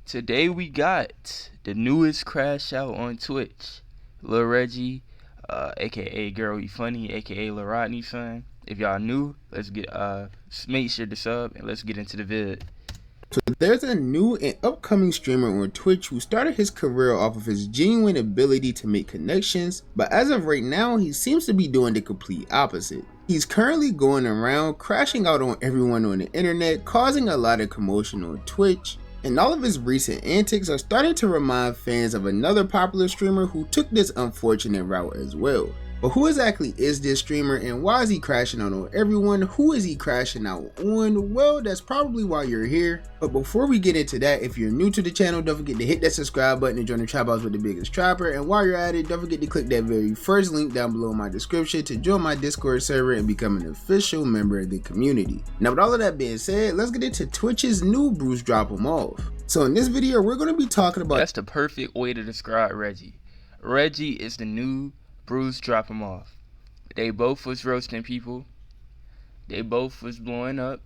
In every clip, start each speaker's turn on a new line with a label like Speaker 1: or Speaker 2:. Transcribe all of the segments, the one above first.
Speaker 1: Today we got the newest crash out on Twitch, Lil Reggie, aka Girl You Funny, aka Lil Rodney's son. If y'all new, let's get make sure to sub and let's get into the vid.
Speaker 2: So there's a new and upcoming streamer on Twitch who started his career off of his genuine ability to make connections, but as of right now he seems to be doing the complete opposite. He's currently going around crashing out on everyone on the internet, causing a lot of commotion on Twitch, and all of his recent antics are starting to remind fans of another popular streamer who took this unfortunate route as well. But who exactly is this streamer and why is he crashing out on everyone? Who is he crashing out on? Well, that's probably why you're here. But before we get into that, if you're new to the channel, don't forget to hit that subscribe button and join the trap house with the biggest trapper. And while you're at it, don't forget to click that very first link down below in my description to join my Discord server and become an official member of the community. Now with all of that being said, let's get into Twitch's new Bruce Drop 'em Off. So in this video, we're going to be talking about—
Speaker 1: That's the perfect way to describe Reggie. Reggie is the new Bruce Drop 'em Off. They both was roasting people. They both was blowing up.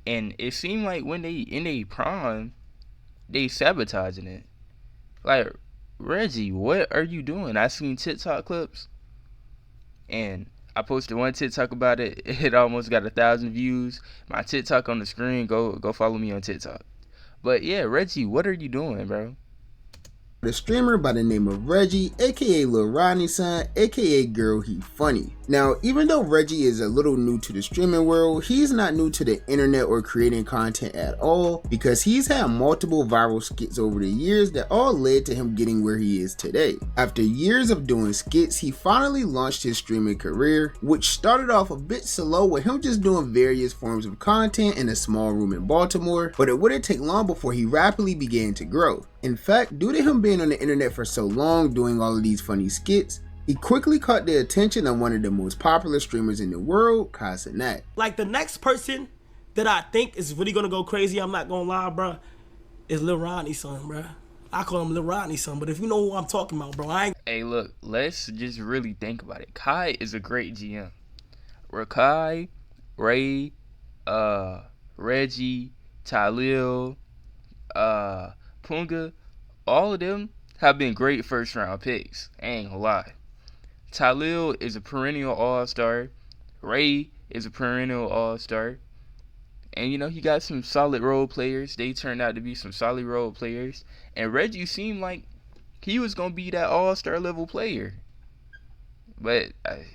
Speaker 1: And it seemed like when they in their prime, they sabotaging it. Like, Reggie, what are you doing? I seen TikTok clips. And I posted one TikTok about it. It almost got 1,000 views. My TikTok on the screen. Go follow me on TikTok. But yeah, Reggie, what are you doing, bro?
Speaker 2: the streamer by the name of Reggie, aka Lil Rodney's son, aka Girl He Funny. Now, even though Reggie is a little new to the streaming world, he's not new to the internet or creating content at all, because he's had multiple viral skits over the years that all led to him getting where he is today. After years of doing skits, he finally launched his streaming career, which started off a bit slow with him just doing various forms of content in a small room in Baltimore, but it wouldn't take long before he rapidly began to grow. In fact, due to him being on the internet for so long doing all of these funny skits, he quickly caught the attention of one of the most popular streamers in the world, Casanat.
Speaker 3: Like, the next person that I think is really gonna go crazy, I'm not gonna lie, bro, is Lil Rodney's son, bro. I call him Lil Rodney's son, but if you know who I'm talking about, bro, I ain't.
Speaker 1: Hey, look, let's just really think about it. Kai is a great GM. Where Kai, Ray, Reggie, Talil, Punga, all of them have been great first round picks. I ain't gonna lie. Talil is a perennial all-star. Ray is a perennial all-star. And you know, he got some solid role players. They turned out to be some solid role players. And Reggie seemed like he was gonna be that all-star level player. But I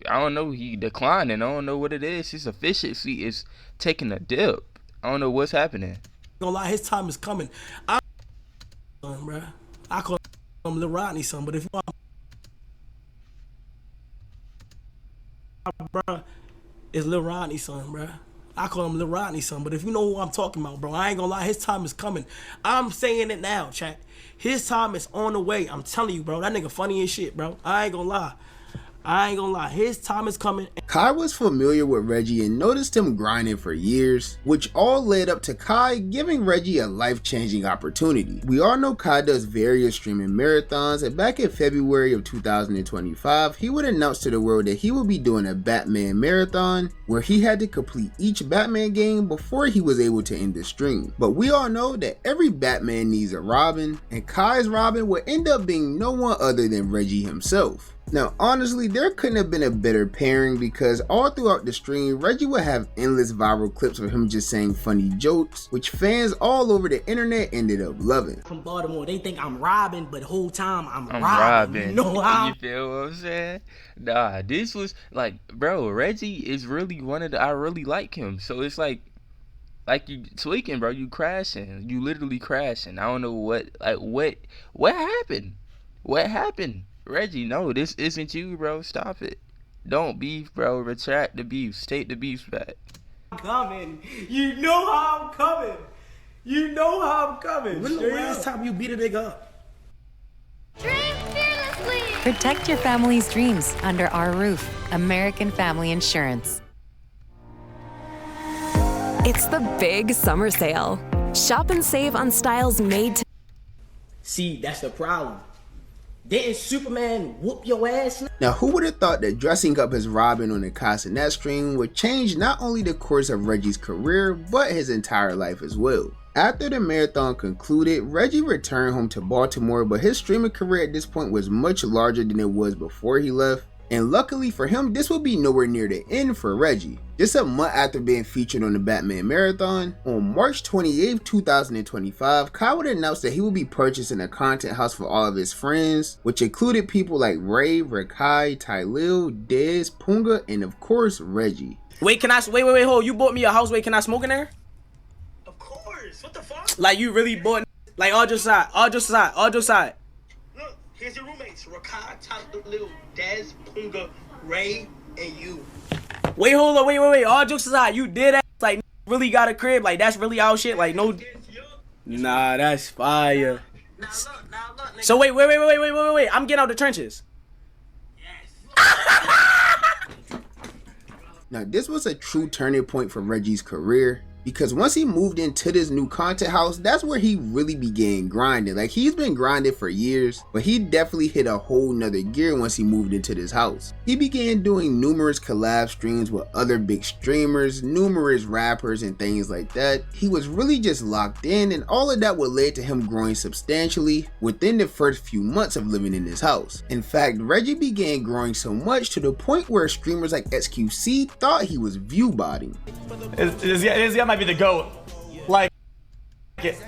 Speaker 1: don't know, he declining. I don't know what it is. His efficiency is taking a dip. I don't know what's happening.
Speaker 3: Gonna lie, his time is coming. Bro, I call him Lil Rodney's son, but if you bro, it's Lil Rodney's son, bro. I call him Lil Rodney's son, but if you know who I'm talking about, bro, I ain't gonna lie, his time is coming. I'm saying it now, chat. His time is on the way. I'm telling you, bro, that nigga funny as shit, bro. I ain't gonna lie. His time is coming.
Speaker 2: Kai was familiar with Reggie and noticed him grinding for years, which all led up to Kai giving Reggie a life-changing opportunity. We all know Kai does various streaming marathons, and back in February of 2025, he would announce to the world that he would be doing a Batman marathon, where he had to complete each Batman game before he was able to end the stream. But we all know that every Batman needs a Robin, and Kai's Robin would end up being no one other than Reggie himself. Now honestly, there couldn't have been a better pairing, because all throughout the stream, Reggie would have endless viral clips of him just saying funny jokes, which fans all over the internet ended up loving.
Speaker 3: From Baltimore, they think I'm Robin, but the whole time I'm
Speaker 1: Robin.
Speaker 3: You know how?
Speaker 1: You feel what I'm saying? Nah, this was like, bro, Reggie is really one of the, I really like him. So it's like you tweaking, bro, you crashing. You literally crashing. I don't know what happened? What happened? Reggie, no, this isn't you, bro. Stop it. Don't beef, bro. Retract the beef. Take the beef back.
Speaker 3: I'm coming. You know how I'm coming. You know how I'm coming. When the last time you beat a nigga up?
Speaker 4: Dream fearlessly.
Speaker 5: Protect your family's dreams under our roof. American Family Insurance.
Speaker 6: It's the big summer sale. Shop and save on styles made to...
Speaker 3: See, that's the problem. Didn't Superman whoop your ass?
Speaker 2: Now who would have thought that dressing up as Robin on the Casanat stream would change not only the course of Reggie's career, but his entire life as well. After the marathon concluded, Reggie returned home to Baltimore, but his streaming career at this point was much larger than it was before he left. And luckily for him, this will be nowhere near the end for Reggie. Just a month after being featured on the Batman Marathon, on March 28, 2025, Kyle would announce that he will be purchasing a content house for all of his friends, which included people like Ray, Rakai, Tylil, Dez, Punga, and of course, Reggie.
Speaker 3: Wait, hold. You bought me a house. Wait, can I smoke in there?
Speaker 7: Of course. What the fuck?
Speaker 3: Like, you really bought, like, all just side.
Speaker 7: Look, here's your roommates. Rakai, Tylil, Dez, Punga, Ray, and you.
Speaker 3: Wait, hold on, wait. All jokes aside, you did that? Like, really got a crib? Like, that's really our shit? Like, no. Nah, that's fire.
Speaker 7: Now look, nigga.
Speaker 3: So wait. I'm getting out the trenches.
Speaker 2: Now, this was a true turning point for Reggie's career, because once he moved into this new content house, that's where he really began grinding. Like, he's been grinding for years, but he definitely hit a whole nother gear once he moved into this house. He began doing numerous collab streams with other big streamers, numerous rappers and things like that. He was really just locked in, and all of that would lead to him growing substantially within the first few months of living in this house. In fact, Reggie began growing so much to the point where streamers like XQC thought he was view botting.
Speaker 8: This guy might be the GOAT. Like, he's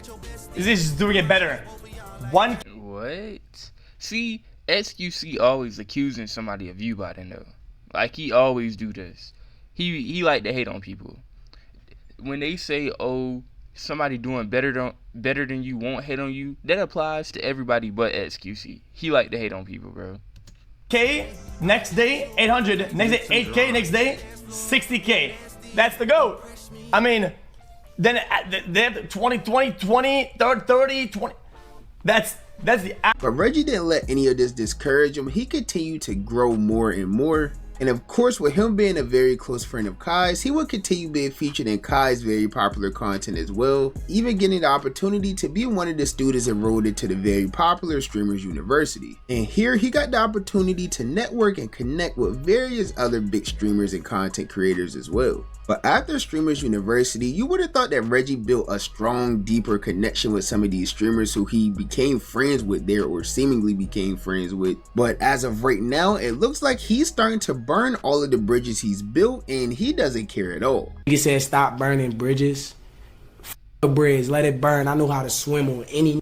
Speaker 8: just doing it better.
Speaker 1: What? See, SQC always accusing somebody of you botting though. Like, he always do this. He like to hate on people. When they say, oh, somebody doing better than you won't hate on you, that applies to everybody but XQC. He like to hate on people, bro.
Speaker 8: K, next day 800, next day 8K, next day 60K. That's the GOAT. I mean, then they have 20, 30, 20. That's the.
Speaker 2: But Reggie didn't let any of this discourage him. He continued to grow more and more. And of course, with him being a very close friend of Kai's, he would continue being featured in Kai's very popular content as well, even getting the opportunity to be one of the students enrolled into the very popular Streamers University. And here he got the opportunity to network and connect with various other big streamers and content creators as well. But after Streamers University, you would have thought that Reggie built a strong, deeper connection with some of these streamers who he became friends with there, or seemingly became friends with. But as of right now, it looks like he's starting to burn all of the bridges he's built, and he doesn't care at all.
Speaker 3: He said stop burning bridges. F a bridge, let it burn. I know how to swim on any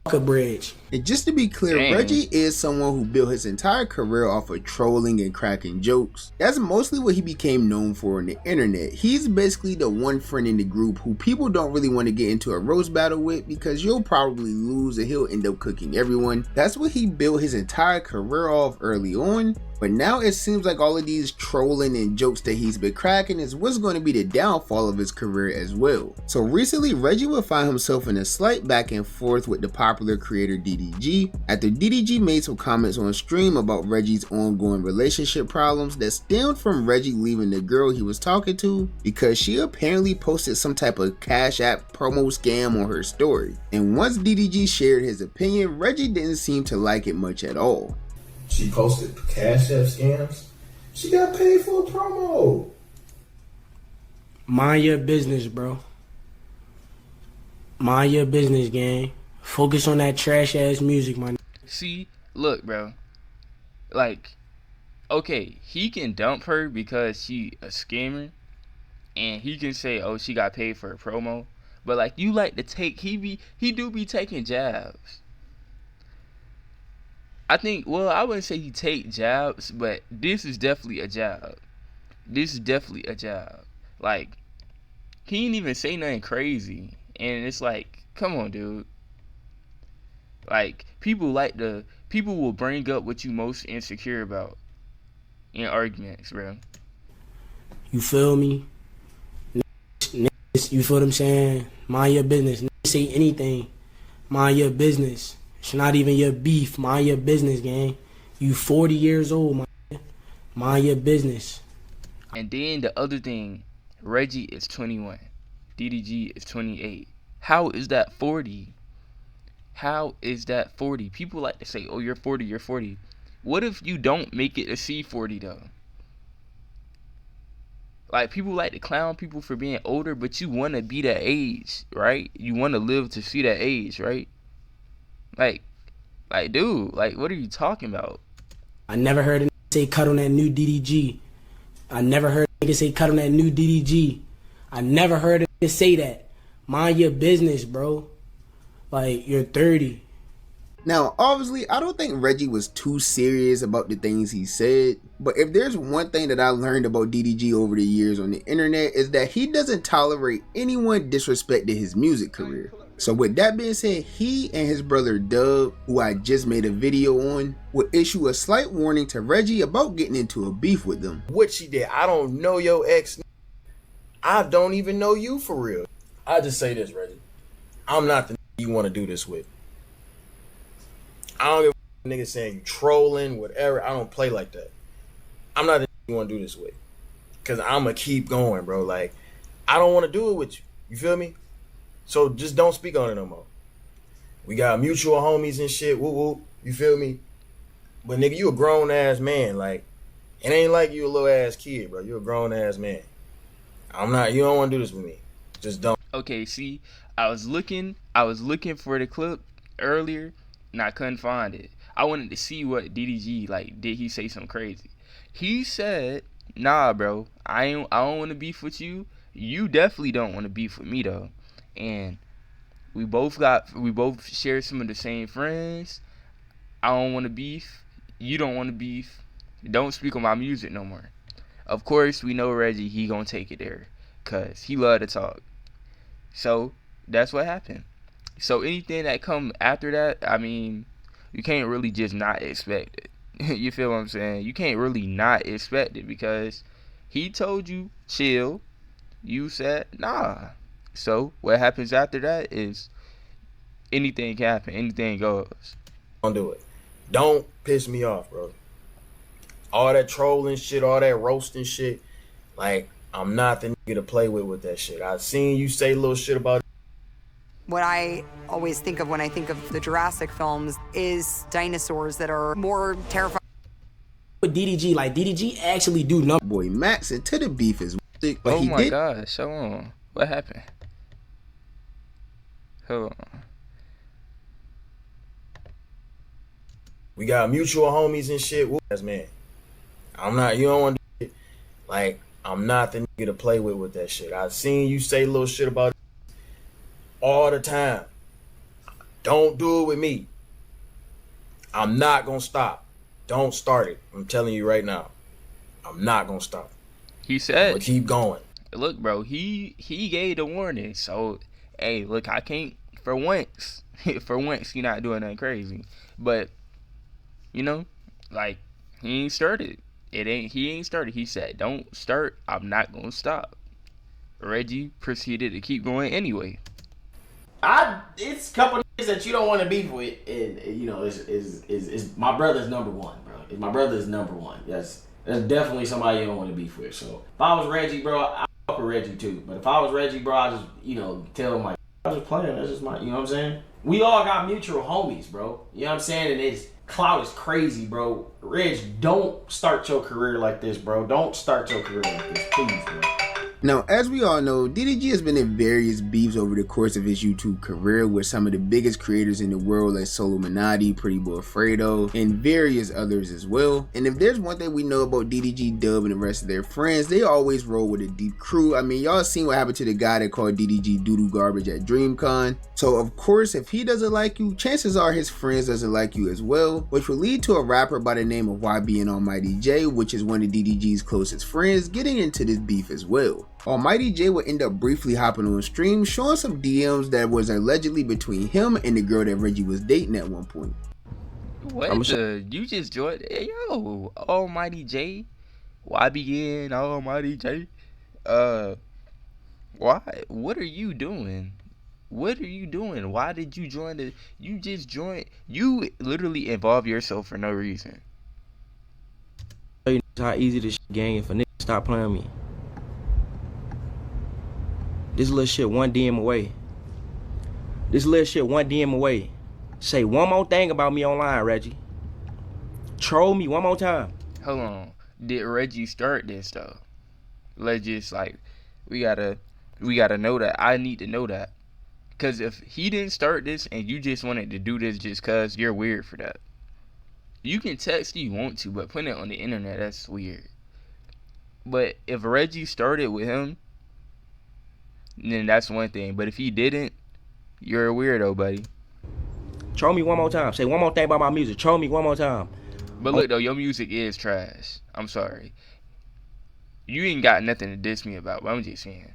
Speaker 3: a bridge.
Speaker 2: And just to be clear, Reggie is someone who built his entire career off of trolling and cracking jokes. That's mostly what he became known for on the internet. He's basically the one friend in the group who people don't really want to get into a roast battle with, because you'll probably lose and he'll end up cooking everyone. That's what he built his entire career off early on. But now it seems like all of these trolling and jokes that he's been cracking is what's going to be the downfall of his career as well. So recently, Reggie would find himself in a slight back and forth with the popular creator DDG, after DDG made some comments on stream about Reggie's ongoing relationship problems that stemmed from Reggie leaving the girl he was talking to because she apparently posted some type of Cash App promo scam on her story. And once DDG shared his opinion, Reggie didn't seem to like it much at all.
Speaker 9: She posted Cash App scams. She got paid for a promo.
Speaker 3: Mind your business, bro. Mind your business, gang. Focus on that trash ass music, man.
Speaker 1: See, look, bro. Like, okay, he can dump her because she a scammer, and he can say, oh, she got paid for a promo. But like, you like to take, he do be taking jabs. I think, well, I wouldn't say he take jabs, but this is definitely a jab. This is definitely a jab. Like, he didn't even say nothing crazy. And it's like, come on, dude. Like, people will bring up what you most insecure about in arguments, bro.
Speaker 3: You feel me? You feel what I'm saying? Mind your business. Say anything. Mind your business. It's not even your beef. Mind your business, gang. You 40 years old, man. Mind your business.
Speaker 1: And then the other thing, Reggie is 21. DDG is 28. How is that 40? How is that 40? People like to say, oh, you're 40, you're 40. What if you don't make it to C40, though? Like, people like to clown people for being older, but you want to be that age, right? You want to live to see that age, right? Like, dude, like, what are you talking about?
Speaker 3: I never heard a nigga say cut on that new DDG. I never heard a nigga say cut on that new DDG. I never heard a nigga say that. Mind your business, bro. Like, you're 30.
Speaker 2: Now, obviously, I don't think Reggie was too serious about the things he said, but if there's one thing that I learned about DDG over the years on the internet is that he doesn't tolerate anyone disrespecting his music career. So with that being said, he and his brother Dub, who I just made a video on, would issue a slight warning to Reggie about getting into a beef with them.
Speaker 10: What she did, I don't know your ex. I don't even know you for real. I just say this, Reggie. I'm not the you want to do this with. I don't give a nigga saying you trolling, whatever. I don't play like that. I'm not the you want to do this with. Because I'm going to keep going, bro. Like, I don't want to do it with you. You feel me? So just don't speak on it no more. We got mutual homies and shit. Woo woo. You feel me? But nigga, you a grown ass man. Like, it ain't like you a little ass kid, bro. You a grown ass man. I'm not. You don't want to do this with me. Just don't.
Speaker 1: Okay, see, I was looking for the clip earlier, and I couldn't find it. I wanted to see what DDG, like, did he say something crazy? He said, "Nah, bro, I don't want to beef with you. You definitely don't want to beef with me though." And we both share some of the same friends. I don't want to beef. You don't want to beef. Don't speak on my music no more. Of course, we know Reggie, he gonna take it there, cause he love to talk. So that's what happened. So anything that come after that, I mean, you can't really just not expect it. You feel what I'm saying? You can't really not expect it because he told you chill. You said nah. So what happens after that is anything can happen. Anything goes.
Speaker 10: Don't do it. Don't piss me off, bro. All that trolling shit, all that roasting shit. Like, I'm not the nigga to play with that shit. I've seen you say little shit about it.
Speaker 11: What I always think of when I think of the Jurassic films is dinosaurs that are more terrifying.
Speaker 3: With DDG, like, DDG actually do numbers.
Speaker 2: Boy, Max into the beef is sick, but
Speaker 1: oh
Speaker 2: he
Speaker 1: my
Speaker 2: did.
Speaker 1: gosh, hold on. What happened? Hold on.
Speaker 10: We got mutual homies and shit. Woo ass man. I'm not, you don't want to do it. Like, I'm not the nigga to play with that shit. I've seen you say little shit about it all the time. Don't do it with me. I'm not gonna stop. Don't start it. I'm telling you right now. I'm not gonna stop.
Speaker 1: He said,
Speaker 10: but keep going.
Speaker 1: Look, bro, he gave the warning. So, hey, look, I can't, for once, you're not doing nothing crazy. But, you know, like, he ain't started. He ain't started. He said, don't start. I'm not gonna stop. Reggie proceeded to keep going anyway.
Speaker 12: It's a couple niggas that you don't want to beef with, and you know, is my brother's number one, bro. It's my brother's number one. That's definitely somebody you don't want to beef with. So if I was Reggie, bro, I fuck with Reggie too. But if I was Reggie, bro, I just, you know, tell him like, I was just playing. That's just my, you know what I'm saying? We all got mutual homies, bro. You know what I'm saying? And it's clout is crazy, bro. Reg, don't start your career like this, bro. Don't start your career like this, please, bro.
Speaker 2: Now, as we all know, DDG has been in various beefs over the course of his YouTube career with some of the biggest creators in the world like Solomonati, Pretty Boy Fredo, and various others as well. And if there's one thing we know about DDG, Dub, and the rest of their friends, they always roll with a deep crew. I mean, y'all seen what happened to the guy that called DDG doo-doo garbage at DreamCon. So, of course, if he doesn't like you, chances are his friends doesn't like you as well, which will lead to a rapper by the name of YB and Almighty J, which is one of DDG's closest friends, getting into this beef as well. Almighty J would end up briefly hopping on stream, showing some DMs that was allegedly between him and the girl that Reggie was dating at one point.
Speaker 1: What you just joined? Hey, yo, Almighty J, YBN, Almighty J. Why? What are you doing? What are you doing? Why did you join the? You just joined. You literally involve yourself for no reason.
Speaker 12: You know how easy this gang if a nigga stop playing me. This little shit one DM away. This little shit one DM away. Say one more thing about me online, Reggie. Troll me one more time.
Speaker 1: Hold on. Did Reggie start this though? Let's just like we gotta know that. I need to know that. Cause if he didn't start this and you just wanted to do this just cause, you're weird for that. You can text if you want to, but putting it on the internet, that's weird. But if Reggie started with him, then that's one thing. But if he didn't, you're a weirdo, buddy.
Speaker 12: Troll me one more time. Say one more thing about my music. Troll me one more time.
Speaker 1: But look though, your music is trash. I'm sorry. You ain't got nothing to diss me about, but I'm just saying.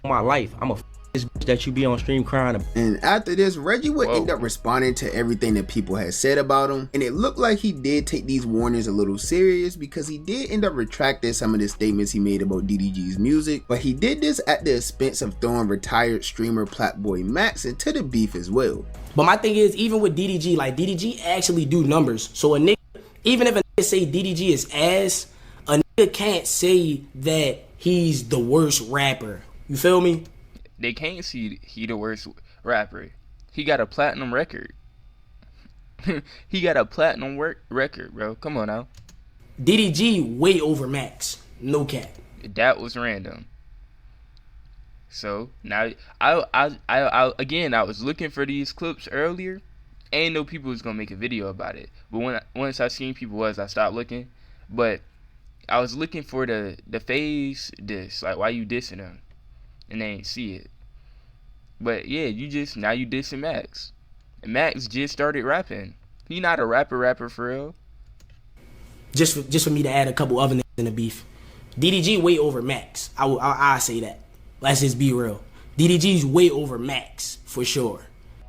Speaker 12: My life, I'm a this bitch that you be on stream crying about.
Speaker 2: And after this, Reggie would end up responding to everything that people had said about him. And it looked like he did take these warnings a little serious, because he did end up retracting some of the statements he made about DDG's music. But he did this at the expense of throwing retired streamer Platboy Max into the beef as well.
Speaker 3: But my thing is, even with DDG, like DDG actually do numbers. So a nigga, even if a nigga say DDG is ass, a nigga can't say that he's the worst rapper. You feel me?
Speaker 1: They can't see he the worst rapper. He got a platinum record. He got a platinum record, bro. Come on now.
Speaker 3: DDG way over Max. No cap.
Speaker 1: That was random. So now I again, I was looking for these clips earlier. Ain't no people was gonna make a video about it. But once I seen people I stopped looking. But I was looking for the phase diss, like why you dissing him, and they ain't see it. But yeah, you dissing Max. And Max just started rapping. He not a rapper for real.
Speaker 3: Just for me to add a couple other niggas in the beef. DDG way over Max. I say that. Let's just be real. DDG's way over Max for sure.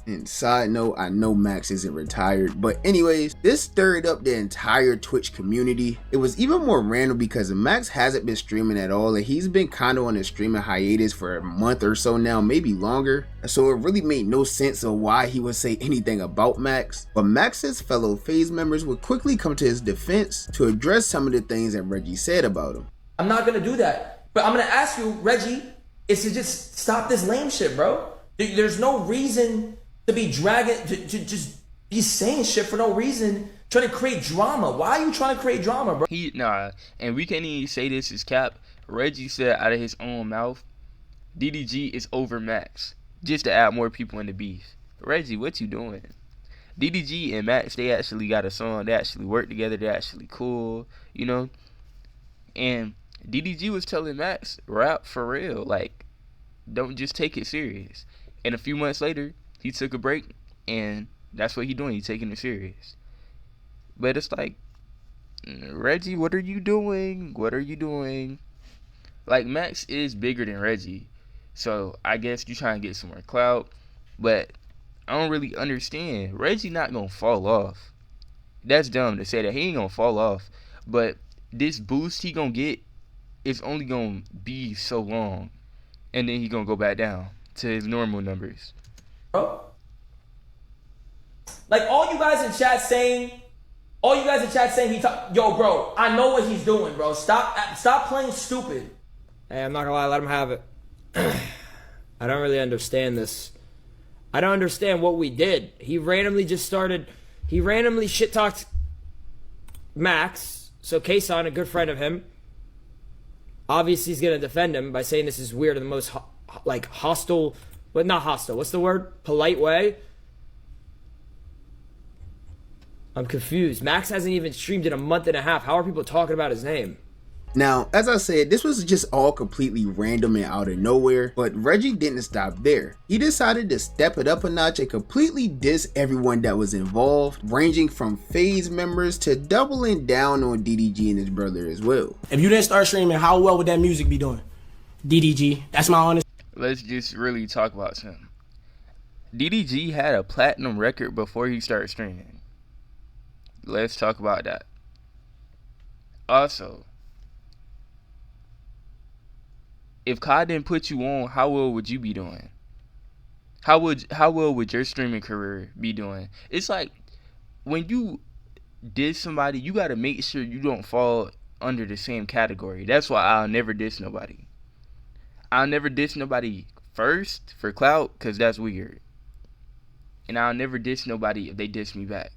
Speaker 2: And side note, I know Max isn't retired, but anyways, this stirred up the entire Twitch community. It was even more random because Max hasn't been streaming at all, and he's been kind of on a streaming hiatus for a month or so now, maybe longer. So it really made no sense of why he would say anything about Max. But Max's fellow FaZe members would quickly come to his defense to address some of the things that Reggie said about him.
Speaker 13: I'm not gonna do that, but I'm gonna ask you, Reggie, is to just stop this lame shit, bro. There's no reason to be dragging, to just be saying shit for no reason, trying to create drama. Why are you trying to create drama, bro?
Speaker 1: And we can't even say this is cap. Reggie said out of his own mouth, DDG is over Max, just to add more people in the beef. Reggie, what you doing? DDG and Max, they actually got a song. They actually work together. They're actually cool, you know? And DDG was telling Max, rap for real. Like, don't just take it serious. And a few months later, he took a break, and that's what he doing. He's taking it serious. But it's like, Reggie, what are you doing? What are you doing? Like, Max is bigger than Reggie. So, I guess you trying to get some more clout. But I don't really understand. Reggie not going to fall off. That's dumb to say that. He ain't going to fall off. But this boost he going to get is only going to be so long. And then he going to go back down to his normal numbers.
Speaker 13: Bro. Like all you guys in chat saying yo, bro, I know what he's doing, bro. Stop playing stupid.
Speaker 14: Hey, I'm not gonna lie, let him have it. I don't really understand this. I don't understand what we did. He randomly shit talked Max, so Kason, a good friend of him, obviously he's gonna defend him by saying this is weird in the most hostile, but not hostile, what's the word? Polite way. I'm confused. Max hasn't even streamed in a month and a half. How are people talking about his name?
Speaker 2: Now, as I said, this was just all completely random and out of nowhere, but Reggie didn't stop there. He decided to step it up a notch and completely diss everyone that was involved, ranging from FaZe members to doubling down on DDG and his brother as well.
Speaker 3: If you didn't start streaming, how well would that music be doing? DDG, that's my honest.
Speaker 1: Let's just really talk about something. DDG had a platinum record before he started streaming. Let's talk about that. Also, if COD didn't put you on, how well would you be doing? How well would your streaming career be doing? It's like when you diss somebody, you gotta make sure you don't fall under the same category. That's why I'll never diss nobody. I'll never diss nobody first for clout, cause that's weird. And I'll never diss nobody if they diss me back.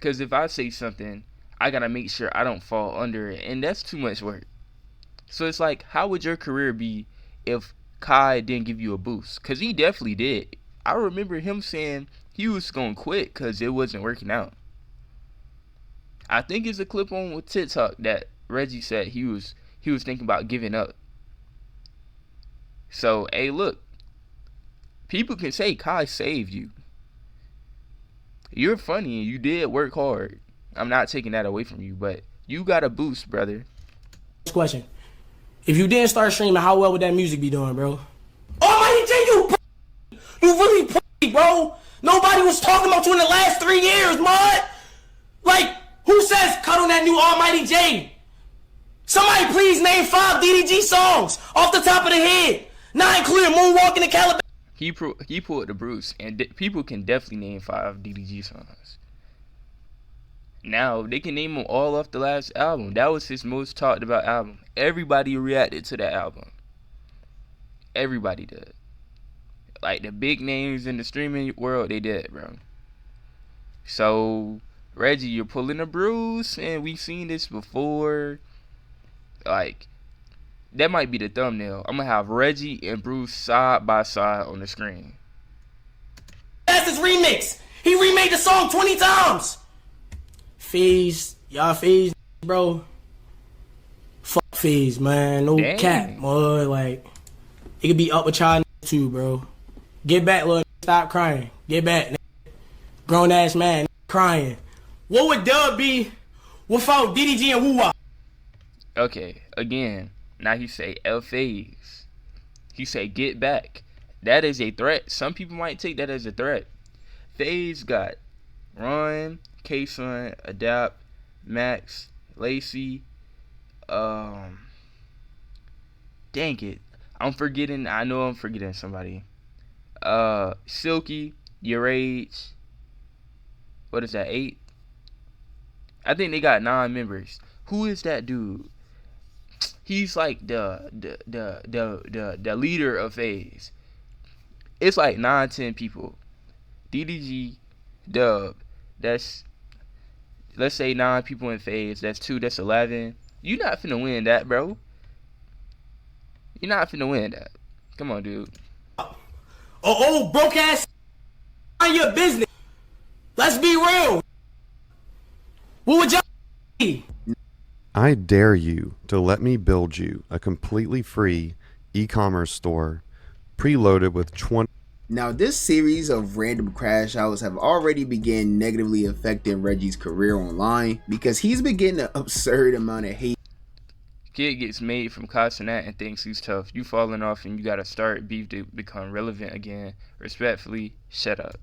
Speaker 1: Cause if I say something, I gotta make sure I don't fall under it, and that's too much work. So it's like, how would your career be if Kai didn't give you a boost? Because he definitely did. I remember him saying he was gonna quit because it wasn't working out. I think it's a clip on with TikTok that Reggie said he was thinking about giving up. So, hey, look, people can say Kai saved you. You're funny and you did work hard. I'm not taking that away from you, but you got a boost, brother.
Speaker 3: Next question. If you didn't start streaming, how well would that music be doing, bro? Almighty J, you really bro. Nobody was talking about you in the last 3 years, man. Like, who says cut on that new Almighty J? Somebody please name 5 DDG songs off the top of the head. Not including Moonwalking and Caliban.
Speaker 1: He pulled the Bruce, and people can definitely name 5 DDG songs. Now, they can name them all off the last album. That was his most talked about album. Everybody reacted to that album. Everybody did. Like, the big names in the streaming world, they did, bro. So, Reggie, you're pulling a Bruce, and we've seen this before. Like, that might be the thumbnail. I'm going to have Reggie and Bruce side by side on the screen.
Speaker 3: That's his remix. He remade the song 20 times. FaZe, y'all FaZe, bro. Fuck FaZe, man. No cap, boy. Like, it could be up with y'all too, bro. Get back, little. Stop crying. Get back, grown ass man crying. What would Dub be without DDG and Woo Wop?
Speaker 1: Okay, again, now he say FaZe. He say get back. That is a threat. Some people might take that as a threat. FaZe got Run, K-Sun, Adapt, Max, Lacey, dang it. I know I'm forgetting somebody. Silky, Your Age. What is that, 8? I think they got 9 members. Who is that dude? He's like the leader of FaZe. It's like 9-10 people. DDG, Dub, that's, let's say 9 people in FaZe. That's 2, that's 11. You're not finna win that, bro. You're not finna win that. Come on, dude.
Speaker 3: Oh, broke ass. Mind your business. Let's be real. What would y'all be?
Speaker 15: I dare you to let me build you a completely free e-commerce store preloaded with 20.
Speaker 2: Now, this series of random crash outs have already begun negatively affecting Reggie's career online because he's been getting an absurd amount of hate.
Speaker 1: Kid gets made from Castanet and thinks he's tough. You falling off and you gotta start beef to become relevant again. Respectfully, shut up.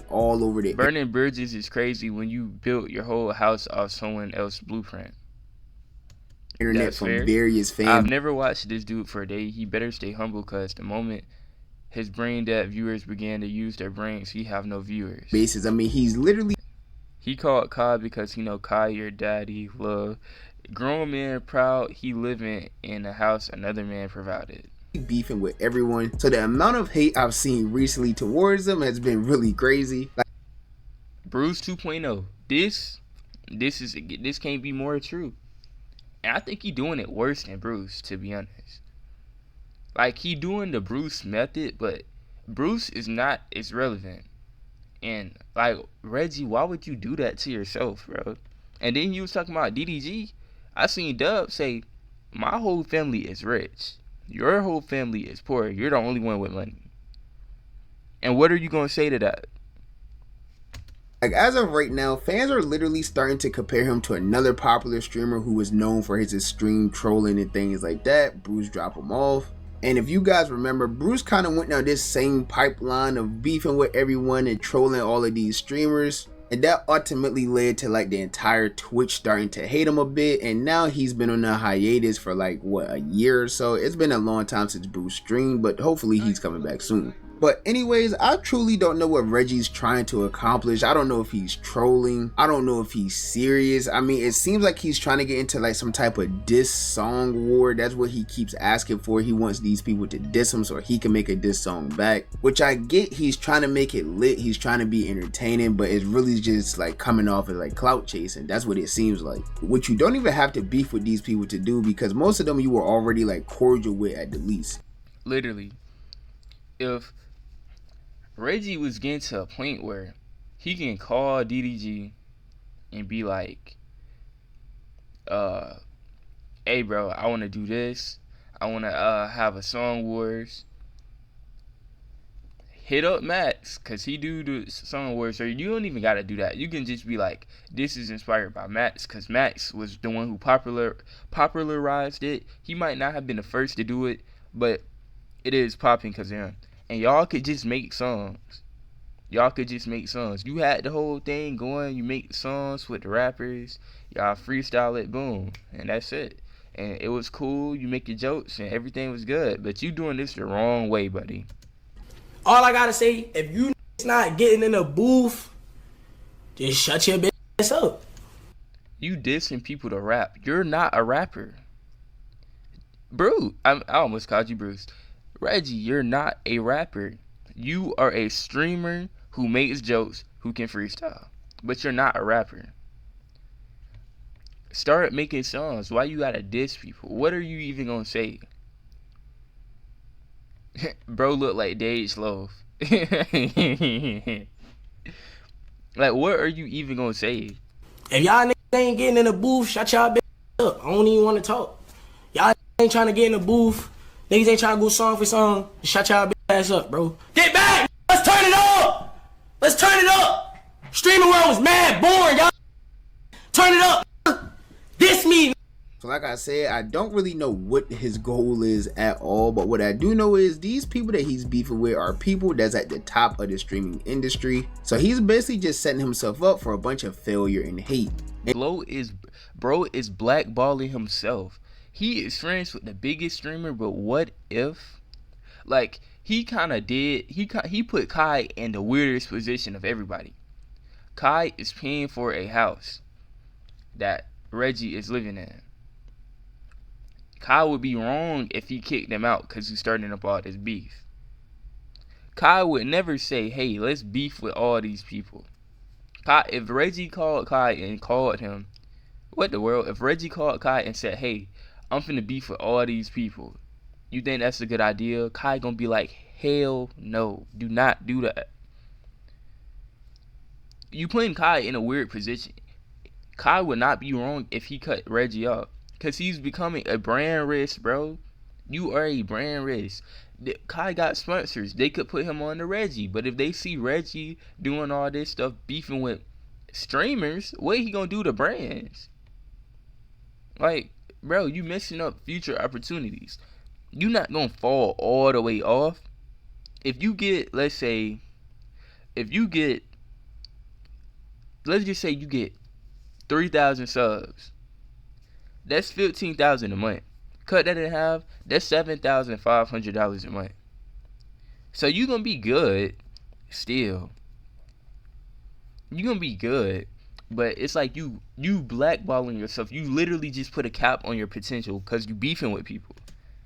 Speaker 2: All over the
Speaker 1: burning bridges is crazy when you built your whole house off someone else's blueprint.
Speaker 2: Internet
Speaker 1: That's
Speaker 2: from
Speaker 1: fair.
Speaker 2: various fans.
Speaker 1: I've never watched this dude for a day. He better stay humble because the moment his brain dead viewers began to use their brains, he have no viewers.
Speaker 2: Basis. I mean, he's literally.
Speaker 1: He called Kai because he know Kai your daddy, love. Grown man proud he living in a house another man provided.
Speaker 2: Beefing with everyone. So the amount of hate I've seen recently towards him has been really crazy. Like,
Speaker 1: Bruce 2.0. This can't be more true. And I think he doing it worse than Bruce, to be honest. Like, he doing the Bruce method, but Bruce is not as relevant. And, like, Reggie, why would you do that to yourself, bro? And then he was talking about DDG. I seen Dub say, my whole family is rich. Your whole family is poor. You're the only one with money. And what are you going to say to that?
Speaker 2: Like, as of right now, fans are literally starting to compare him to another popular streamer who was known for his extreme trolling and things like that. Bruce Drop Him Off. And if you guys remember, Bruce kind of went down this same pipeline of beefing with everyone and trolling all of these streamers. And that ultimately led to like the entire Twitch starting to hate him a bit. And now he's been on a hiatus for like, what, a year or so. It's been a long time since Bruce streamed, but hopefully he's coming back soon. But anyways, I truly don't know what Reggie's trying to accomplish. I don't know if he's trolling. I don't know if he's serious. I mean, it seems like he's trying to get into like some type of diss song war. That's what he keeps asking for. He wants these people to diss him so he can make a diss song back, which I get. He's trying to make it lit. He's trying to be entertaining, but it's really just like coming off as like clout chasing. That's what it seems like, which you don't even have to beef with these people to do, because most of them you were already like cordial with at the least.
Speaker 1: Literally, if Reggie was getting to a point where he can call DDG and be like, hey bro, I want to do this. I want to have a song wars. Hit up Max, cause he do the song wars. So you don't even gotta do that. You can just be like, this is inspired by Max, cause Max was the one who popularized it. He might not have been the first to do it, but it is popping cause of him. And y'all could just make songs. You had the whole thing going. You make songs with the rappers. Y'all freestyle it, boom, and that's it. And it was cool. You make your jokes, and everything was good. But you doing this the wrong way, buddy.
Speaker 3: All I gotta say, if you not getting in the booth, just shut your bitch up.
Speaker 1: You dissing people to rap. You're not a rapper. Bruce, I almost called you Bruce. Reggie, you're not a rapper. You are a streamer who makes jokes, who can freestyle. But you're not a rapper. Start making songs. Why you gotta diss people? What are you even gonna say? Bro look like Dage Loaf. Like, what are you even gonna say?
Speaker 3: If y'all niggas ain't getting in the booth, shut y'all bitch up. I don't even want to talk. Y'all ain't trying to get in the booth. Niggas ain't trying to go song for song. Shut y'all bitch ass up, bro. Get back! Let's turn it up! Let's turn it up! Streaming world was mad boring, y'all. Turn it up! This me.
Speaker 2: So like I said, I don't really know what his goal is at all, but what I do know is these people that he's beefing with are people that's at the top of the streaming industry. So he's basically just setting himself up for a bunch of failure and hate.
Speaker 1: Bro is blackballing himself. He is friends with the biggest streamer, but what if, like, he put Kai in the weirdest position of everybody. Kai is paying for a house that Reggie is living in. Kai would be wrong if he kicked them out because he's starting up all this beef. Kai would never say, hey, let's beef with all these people. If Reggie called Kai and called him, what the world? If Reggie called Kai and said, hey, I'm finna beef with all these people, you think that's a good idea? Kai gonna be like, hell no, do not do that. You putting Kai in a weird position. Kai would not be wrong if he cut Reggie off, because he's becoming a brand risk, bro. You are a brand risk. Kai got sponsors. They could put him on the Reggie. But if they see Reggie doing all this stuff, beefing with streamers, what he gonna do to brands? Like, bro, you messing up future opportunities. You not gonna fall all the way off. If you get, let's just say you get 3,000 subs. That's $15,000 a month. Cut that in half, that's $7,500 a month. So you gonna be good still. You gonna be good, but it's like you blackballing yourself. You literally just put a cap on your potential because you beefing with people.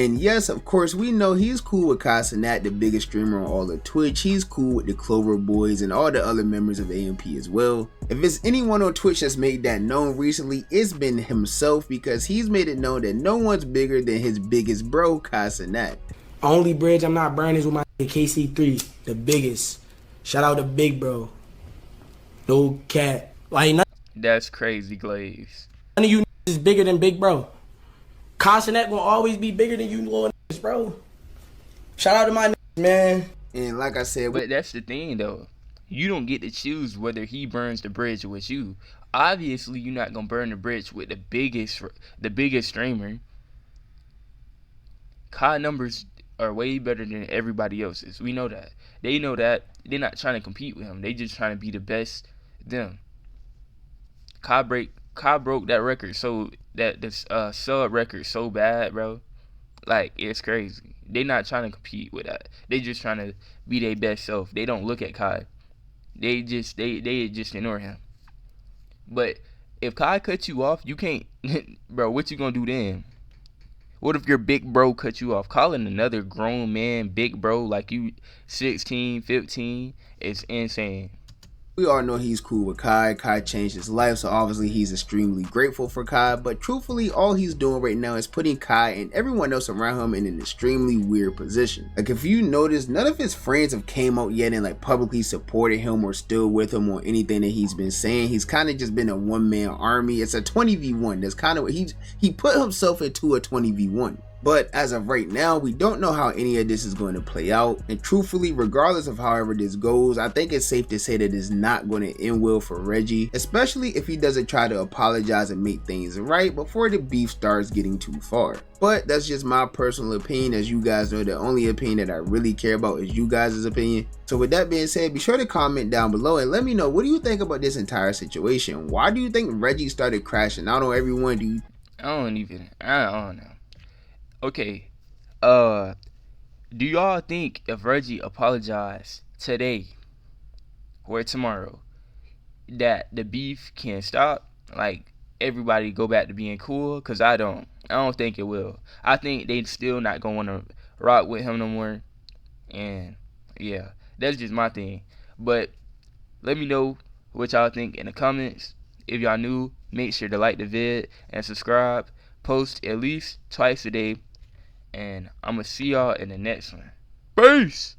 Speaker 2: And yes, of course, we know he's cool with Casanat, the biggest streamer on all of Twitch. He's cool with the Clover Boys and all the other members of AMP as well. If it's anyone on Twitch that's made that known recently, it's been himself, because he's made it known that no one's bigger than his biggest bro, Casanat.
Speaker 3: Only bridge I'm not burning is with my KC3, the biggest. Shout out to Big Bro. No cat. Like,
Speaker 1: that's crazy, Glaze.
Speaker 3: None of you is bigger than Big Bro. Casanat gonna always be bigger than you little niggas, bro. Shout out to my niggas, man.
Speaker 2: And like I said,
Speaker 1: but that's the thing though. You don't get to choose whether he burns the bridge with you. Obviously, you're not gonna burn the bridge with the biggest streamer. Kai numbers are way better than everybody else's. We know that. They know that. They're not trying to compete with him. They just trying to be the best them. Kai broke that record, so that this sub record so bad, bro. Like, it's crazy. They not trying to compete with that. They just trying to be their best self. They don't look at Kai. They just ignore him. But if Kai cuts you off, you can't, bro. What you gonna do then? What if your big bro cut you off? Calling another grown man big bro like you 16, 15 is insane.
Speaker 2: We all know he's cool with Kai. Kai changed his life, so obviously he's extremely grateful for Kai, but truthfully, all he's doing right now is putting Kai and everyone else around him in an extremely weird position. Like, if you notice, none of his friends have came out yet and like publicly supported him or stood with him on anything that he's been saying. He's kind of just been a one-man army. It's a 20v1. That's kind of what he put himself into, a 20v1. But as of right now, we don't know how any of this is going to play out. And truthfully, regardless of however this goes, I think it's safe to say that it's not going to end well for Reggie, especially if he doesn't try to apologize and make things right before the beef starts getting too far. But that's just my personal opinion. As you guys know, the only opinion that I really care about is you guys' opinion. So with that being said, be sure to comment down below and let me know, what do you think about this entire situation? Why do you think Reggie started crashing out on everyone?
Speaker 1: I don't know. Okay, do y'all think if Reggie apologized today or tomorrow that the beef can stop? Like, everybody go back to being cool? Cause I don't think it will. I think they still not gonna wanna rock with him no more. And yeah, that's just my thing. But let me know what y'all think in the comments. If y'all new, make sure to like the vid and subscribe. Post at least twice a day. And I'm going to see y'all in the next one. Peace!